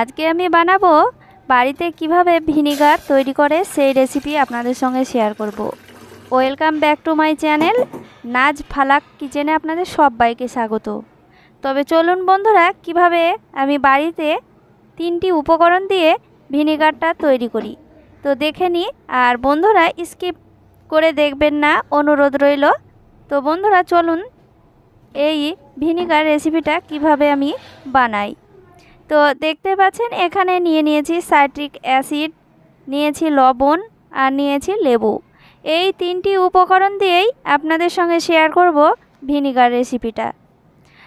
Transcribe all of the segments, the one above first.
আজকে আমি বানাবো বাড়িতে কিভাবে ভিনিগার তৈরি করে সেই রেসিপি আপনাদের সঙ্গে শেয়ার করব। Welcome back to my channel Naz Falak কিচেনে আপনাদের সবাইকে স্বাগত। তবে চলুন বন্ধুরা, কিভাবে আমি বাড়িতে 3টি উপকরণ দিয়ে ভিনিগারটা তৈরি করি তো দেখে নিই। আর বন্ধুরা স্কিপ করে দেখবেন না, অনুরোধ রইল। তো বন্ধুরা চলুন এই ভিনিগার রেসিপিটা কিভাবে আমি বানাই। তো দেখতে পাচ্ছেন এখানে নিয়েছি সাইট্রিক অ্যাসিড, নিয়েছি লবণ আর নিয়েছি লেবু। এই 3টি উপকরণ দিয়েই আপনাদের সঙ্গে শেয়ার করব ভিনিগার রেসিপিটা।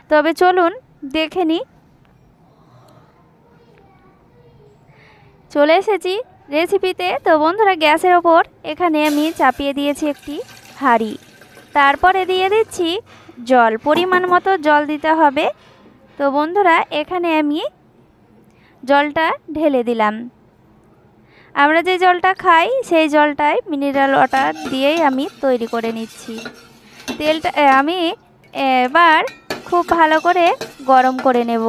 তবে চলুন দেখে নিই। চলে এসেছি রেসিপিতে। তো বন্ধুরা গ্যাসের ওপর এখানে আমি চাপিয়ে দিয়েছি একটি হাঁড়ি, তারপরে দিয়ে দিচ্ছি জল, পরিমাণ মতো জল দিতে হবে। তো বন্ধুরা এখানে আমি জলটা ঢেলে দিলাম। আমরা যে জলটা খাই সেই জলটাই মিনারেল ওয়াটার দিয়েই আমি তৈরি করে নিচ্ছি। তেলটা আমি এবার খুব ভালো করে গরম করে নেব।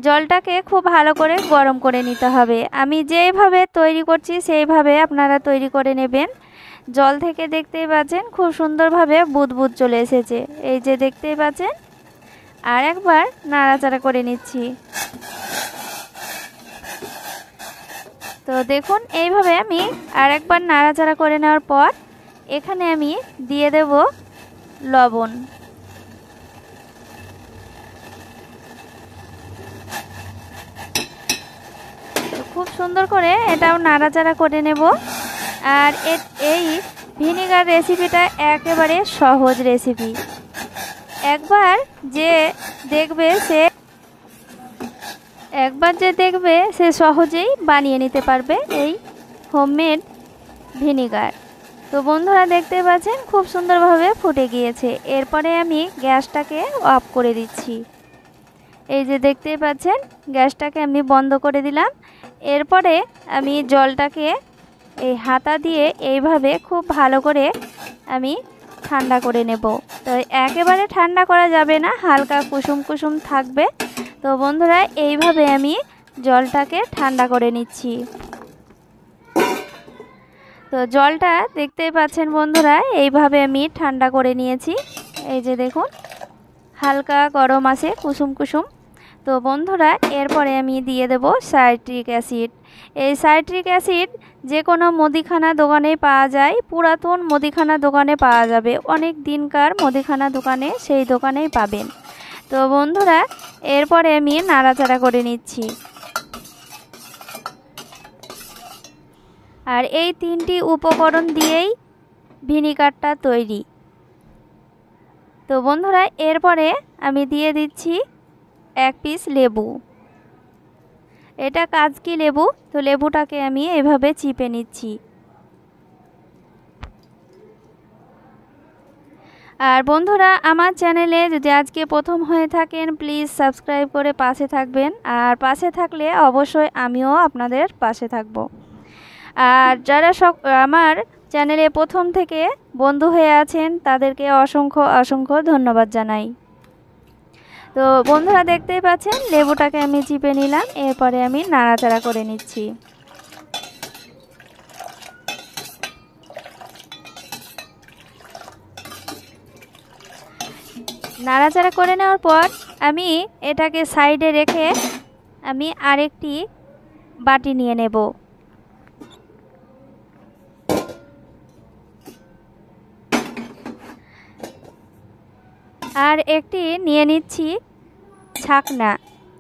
জলটাকে খুব ভালো করে গরম করে নিতে হবে। আমি যেইভাবে তৈরি করছি সেইভাবে আপনারা তৈরি করে নেবেন। জল থেকে দেখতেই পাচ্ছেন খুব সুন্দরভাবে বুদবুদ চলে এসেছে, এই যে দেখতেই পাচ্ছেন। আর একবার নাড়াচাড়া করে নিচ্ছি। তো দেখুন এইভাবে আমি আর একবার নাড়াচাড়া করে নেওয়ার পর এখানে আমি দিয়ে দেব লবণ। খুব সুন্দর করে এটাও নাড়াচাড়া করে নেব। আর এই ভিনিগার রেসিপিটা একেবারে সহজ রেসিপি। একবার যে দেখবে সে সহজেই বানিয়ে নিতে পারবে এই হোমমেড ভিনিগার। তো বন্ধুরা দেখতে পাচ্ছেন খুব সুন্দরভাবে ফুটে গিয়েছে। এরপরে আমি গ্যাসটাকে অফ করে দিচ্ছি। এই যে দেখতেই পাচ্ছেন গ্যাসটাকে আমি বন্ধ করে দিলাম। এরপরে আমি জলটাকে এই হাতা দিয়ে এইভাবে খুব ভালো করে আমি ঠান্ডা করে নেব। তো একেবারে ঠান্ডা করা যাবে না, হালকা কুসুম কুসুম থাকবে। তো বন্ধুরা এইভাবে আমি জলটাকে ঠান্ডা করে নিচ্ছি। তো জলটা দেখতেই পাচ্ছেন বন্ধুরা এইভাবে আমি ঠান্ডা করে নিয়েছি। এই যে দেখুন হালকা গরম আছে, কুসুম কুসুম। তো বন্ধুরা এরপরে আমি দিয়ে দেব সাইট্রিক অ্যাসিড। এই সাইট্রিক অ্যাসিড যে কোনো মুদিখানা দোকানেই পাওয়া যায়, পুরাতন মুদিখানা দোকানে পাওয়া যাবে, অনেক দিনকার মুদিখানা দোকানে, সেই দোকানেই পাবেন। তো বন্ধুরা এরপরে আমি নাড়াচাড়া করে নিচ্ছি। আর এই 3টি উপকরণ দিয়েই ভিনিগারটা তৈরি। তো বন্ধুরা এরপরে আমি দিয়ে দিচ্ছি 1 পিস লেবু। এটা কাজকি লেবু। তো লেবুটাকে আমি এভাবে চিপে নিচ্ছি। আর বন্ধুরা আমার চ্যানেলে যদি আজকে প্রথম হয়ে থাকেন প্লিজ সাবস্ক্রাইব করে পাশে থাকবেন। আর পাশে থাকলে অবশ্যই আমিও আপনাদের পাশে থাকব। আর যারা আমার চ্যানেলে প্রথম থেকে বন্ধু হয়ে আছেন তাদেরকে অসংখ্য অসংখ্য ধন্যবাদ জানাই। তো বন্ধুরা দেখতেই পাচ্ছেন লেবুটাকে আমি চিপে নিলাম। এরপরে আমি নাড়াচাড়া করে নিচ্ছি। নাড়াচাড়া করে নেওয়ার পর আমি এটাকে সাইডে রেখে আমি আরেকটি বাটি নিয়ে নেব। আর একটি নিয়ে নিচ্ছি ছাকনা।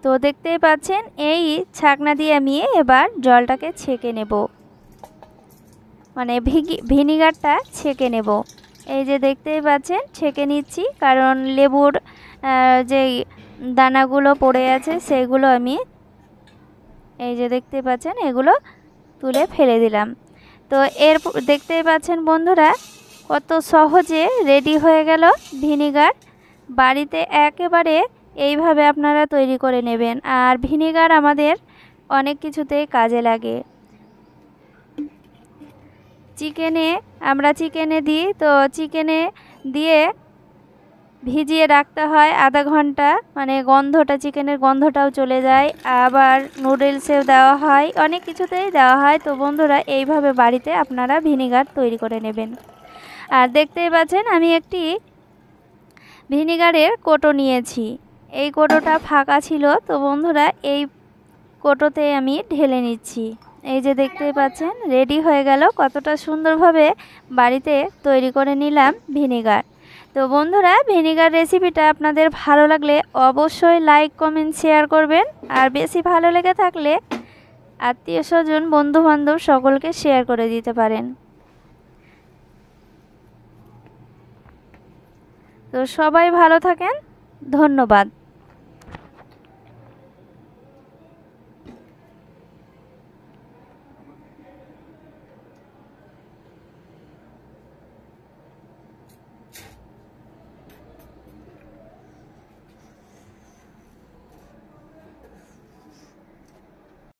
তো দেখতেই পাচ্ছেন এই ছাকনা দিয়ে আমি এবার জলটাকে ছেঁকে নেব, মানে ভিনিগারটা ছেঁকে নেব। এই যে দেখতেই পাচ্ছেন ছেঁকে নিচ্ছি, কারণ লেবুর যে দানাগুলো পড়ে আছে সেগুলো আমি এই যে দেখতেই পাচ্ছেন এগুলো তুলে ফেলে দিলাম। তো দেখতেই পাচ্ছেন বন্ধুরা কত সহজে রেডি হয়ে গেল ভিনিগার। বাড়িতে একেবারে এইভাবে আপনারা তৈরি করে নেবেন। আর ভিনিগার আমাদের অনেক কিছুতেই কাজে লাগে। আমরা চিকেনে দিই, তো চিকেনে দিয়ে ভিজিয়ে রাখতে হয় আধা ঘন্টা, মানে গন্ধটা, চিকেনের গন্ধটাও চলে যায়। আবার নুডলসেও দেওয়া হয়, অনেক কিছুতেই দেওয়া হয়। তো বন্ধুরা, এইভাবে বাড়িতে আপনারা ভিনিগার তৈরি করে নেবেন। আর দেখতেই পাচ্ছেন আমি একটি ভিনিগারের কোটো নিয়েছি। এই কোটোটা ফাঁকা ছিল, তো বন্ধুরা এই কোটোতে আমি ঢেলে নিচ্ছি। এই যে দেখতেই পাচ্ছেন রেডি হয়ে গেল, কতটা সুন্দরভাবে বাড়িতে তৈরি করে নিলাম ভিনিগার। তো বন্ধুরা, ভিনিগার রেসিপিটা আপনাদের ভালো লাগলে অবশ্যই লাইক কমেন্ট শেয়ার করবেন। আর বেশি ভালো লেগে থাকলে আত্মীয় স্বজন বন্ধুবান্ধব সকলকে শেয়ার করে দিতে পারেন। তো সবাই ভালো থাকেন, ধন্যবাদ।